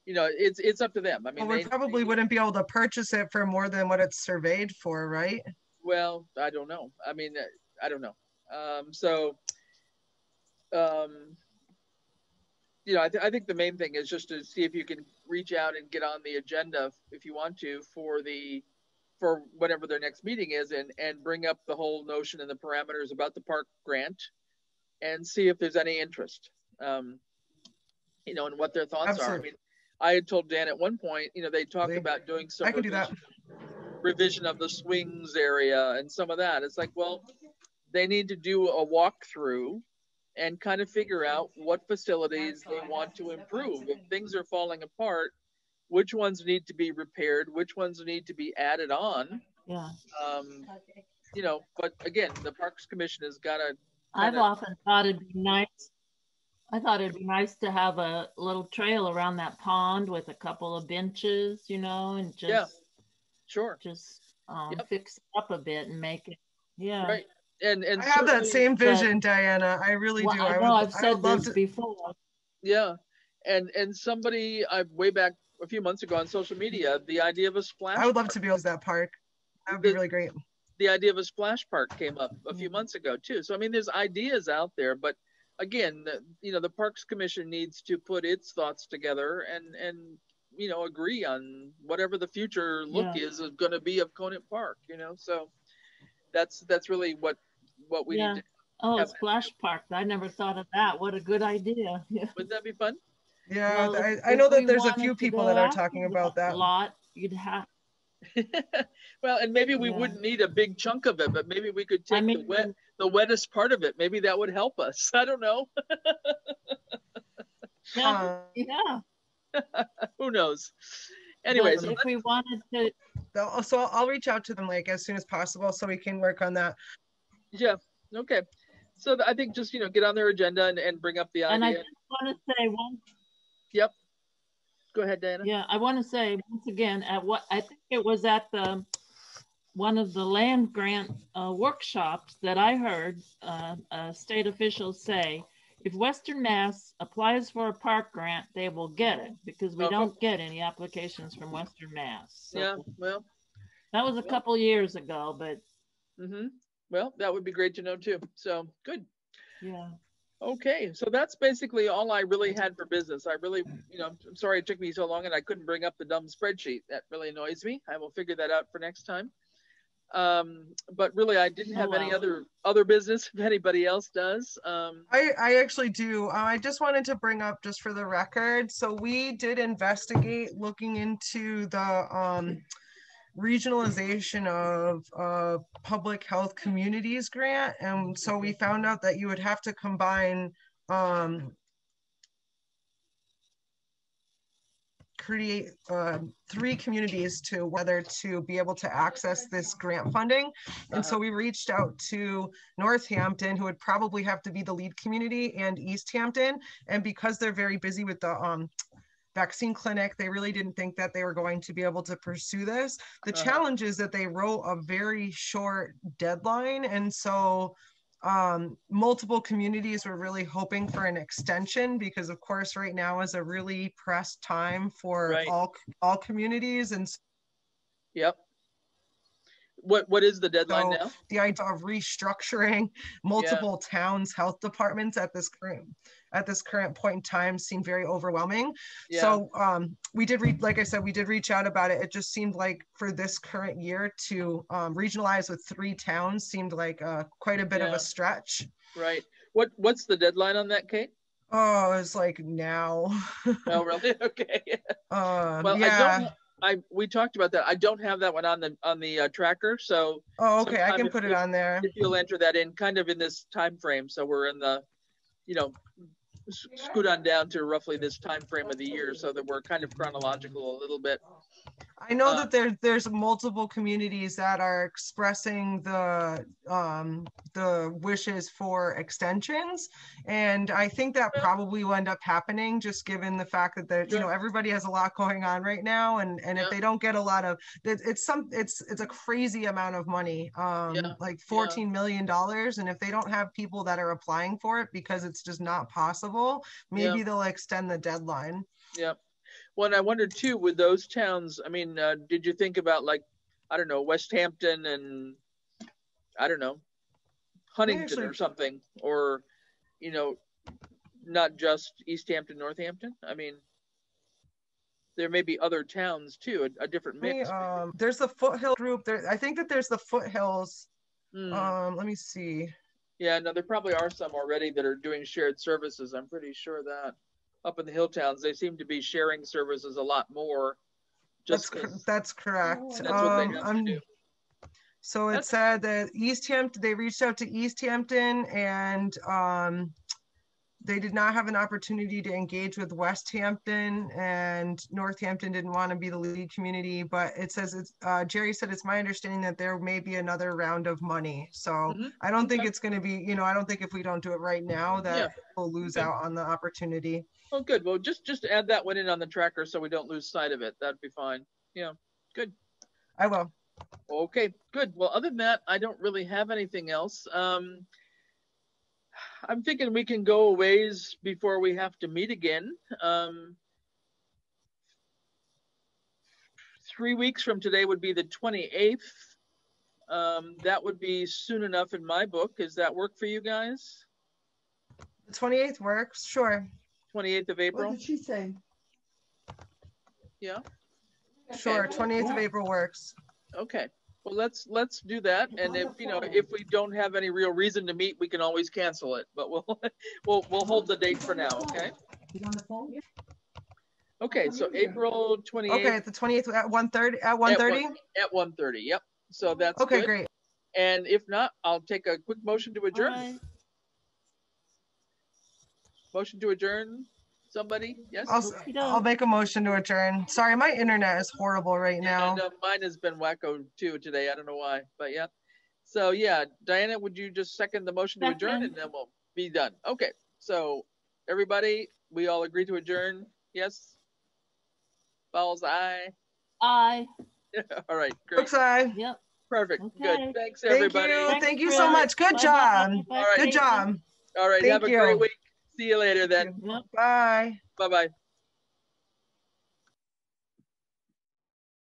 S1: it's up to them. I mean,
S3: well, we probably wouldn't be able to purchase it for more than what it's surveyed for, right?
S1: Well, I don't know. I mean, I don't know. I think the main thing is just to see if you can reach out and get on the agenda if you want to for whatever their next meeting is, and bring up the whole notion and the parameters about the park grant, and see if there's any interest, and what their thoughts are. I mean, I had told Dan at one point, they talked about doing some revision of the swings area and some of that. It's like, well, they need to do a walkthrough and kind of figure out what facilities they want to improve. If things are falling apart, which ones need to be repaired, which ones need to be added on.
S2: Yeah.
S1: But again, the Parks Commission has got to.
S2: I've often thought it'd be nice. I thought it'd be nice to have a little trail around that pond with a couple of benches, and just fix it up a bit and make it. Yeah.
S1: Right. And
S3: I have that same vision, Diana. I really do.
S2: I know I've said this before.
S1: Yeah. And somebody way back a few months ago on social media, the idea of a splash.
S3: I would love to be able to that park. That would be really great.
S1: The idea of a splash park came up a few months ago too. So I mean, there's ideas out there, but again, the Parks Commission needs to put its thoughts together and agree on whatever the future look is going to be of Conant Park. So that's really what we need to.
S2: Oh, a splash park. I never thought of that. What a good idea. Yeah.
S1: Wouldn't that be fun?
S3: Yeah, well, I know that there's a few people that are talking about that.
S2: Lot, you'd have.
S1: Well, and maybe we wouldn't need a big chunk of it, but maybe we could take the wettest part of it. Maybe that would help us. I don't know.
S2: Yeah.
S1: Who knows? Anyways,
S2: if we wanted to.
S3: So I'll reach out to them as soon as possible so we can work on that.
S1: Yeah. Okay. So I think just get on their agenda and bring up the idea.
S2: And I just want to say one.
S1: Yep. Go ahead, Diana.
S2: Yeah, I want to say once again I think it was at one of the land grant workshops that I heard state officials say, if Western Mass applies for a park grant, they will get it because we don't get any applications from Western Mass. So
S1: yeah, well,
S2: that was a couple years ago, but.
S1: Well, that would be great to know too. So good.
S2: Yeah.
S1: Okay, so that's basically all I really had for business. I really, I'm sorry it took me so long and I couldn't bring up the dumb spreadsheet. That really annoys me. I will figure that out for next time. But really, I didn't have any other business. If anybody else does,
S3: I actually do. I just wanted to bring up, just for the record. So we did investigate looking into the regionalization of public health communities grant, and so we found out that you would have to combine create 3 communities to whether to be able to access this grant funding. And so we reached out to Northampton, who would probably have to be the lead community, and Easthampton, and because they're very busy with the vaccine clinic, they really didn't think that they were going to be able to pursue this. The challenge is that they wrote a very short deadline, and so multiple communities were really hoping for an extension, because of course right now is a really pressed time for all communities. And
S1: yep. What is the deadline now?
S3: The idea of restructuring multiple towns' health departments at at this current point in time seemed very overwhelming.
S1: Yeah.
S3: So we did like I said, we did reach out about it. It just seemed like for this current year to regionalize with 3 towns seemed like quite a bit of a stretch.
S1: Right. What's the deadline on that, Kate?
S3: Oh, it's like now.
S1: Oh, really? Okay. Well,
S3: yeah.
S1: we talked about that. I don't have that one on the tracker, so.
S3: Oh, okay. I can put it on there.
S1: If you'll enter that in kind of in this time frame, so we're in the, scoot on down to roughly this time frame of the year, so that we're kind of chronological a little bit.
S3: I know that there's multiple communities that are expressing the wishes for extensions, and I think that probably will end up happening, just given the fact that everybody has a lot going on right now, and if they don't get a lot of it's a crazy amount of money, like $14 million, and if they don't have people that are applying for it because it's just not possible, maybe they'll extend the deadline.
S1: Yep. Well, and I wondered too, with those towns, I mean, did you think about, like, I don't know, Westhampton and, I don't know, Huntington or something, or, not just Easthampton, Northampton? I mean, there may be other towns too, a different mix.
S3: There's the Foothill group there. I think that there's the Foothills. Let me see.
S1: Yeah, no, there probably are some already that are doing shared services. I'm pretty sure that. Up in the hill towns, they seem to be sharing services a lot more.
S3: That's correct.
S1: That's what they have to do.
S3: So it said that Easthampton, they reached out to Easthampton, and they did not have an opportunity to engage with Westhampton, and Northampton didn't want to be the lead community, but it says Jerry said it's my understanding that there may be another round of money. So I don't think it's going to be, I don't think if we don't do it right now that we'll lose out on the opportunity.
S1: Oh, good. Well, just add that one in on the tracker so we don't lose sight of it. That'd be fine. Yeah, good.
S3: I will.
S1: Okay, good. Well, other than that, I don't really have anything else. I'm thinking we can go a ways before we have to meet again. 3 weeks from today would be the 28th. That would be soon enough in my book. Does that work for you guys?
S3: The 28th works, sure.
S1: 28th of April?
S4: What did she say?
S1: Yeah.
S3: Sure, 28th of April works.
S1: Okay. Well, let's do that. And if we don't have any real reason to meet, we can always cancel it. But we'll hold the date for now. Okay.
S4: He's on the phone.
S1: Okay. So April 28th.
S3: Okay, the 28th at 1:30. At 1:30.
S1: At 1:30. Yep. So that's
S3: okay.
S1: Good.
S3: Great.
S1: And if not, I'll take a quick motion to adjourn.
S2: Bye.
S1: Motion to adjourn. Somebody? Yes.
S3: I'll make a motion to adjourn. Sorry, my internet is horrible right now.
S1: And mine has been wacko too today. I don't know why, but yeah. So yeah, Diana, would you just second the motion to adjourn, and then we'll be done? Okay. So everybody, we all agree to adjourn. Yes. Balls, aye.
S2: Aye.
S1: All right. Great.
S3: Brooks, aye.
S2: Yep.
S1: Perfect.
S2: Okay.
S1: Good. Thanks, everybody.
S3: Thank you so much. Good job.
S1: All right.
S3: Good job.
S1: All right. Have a great week. See you later then.
S2: Yep.
S3: Bye.
S1: Bye-bye.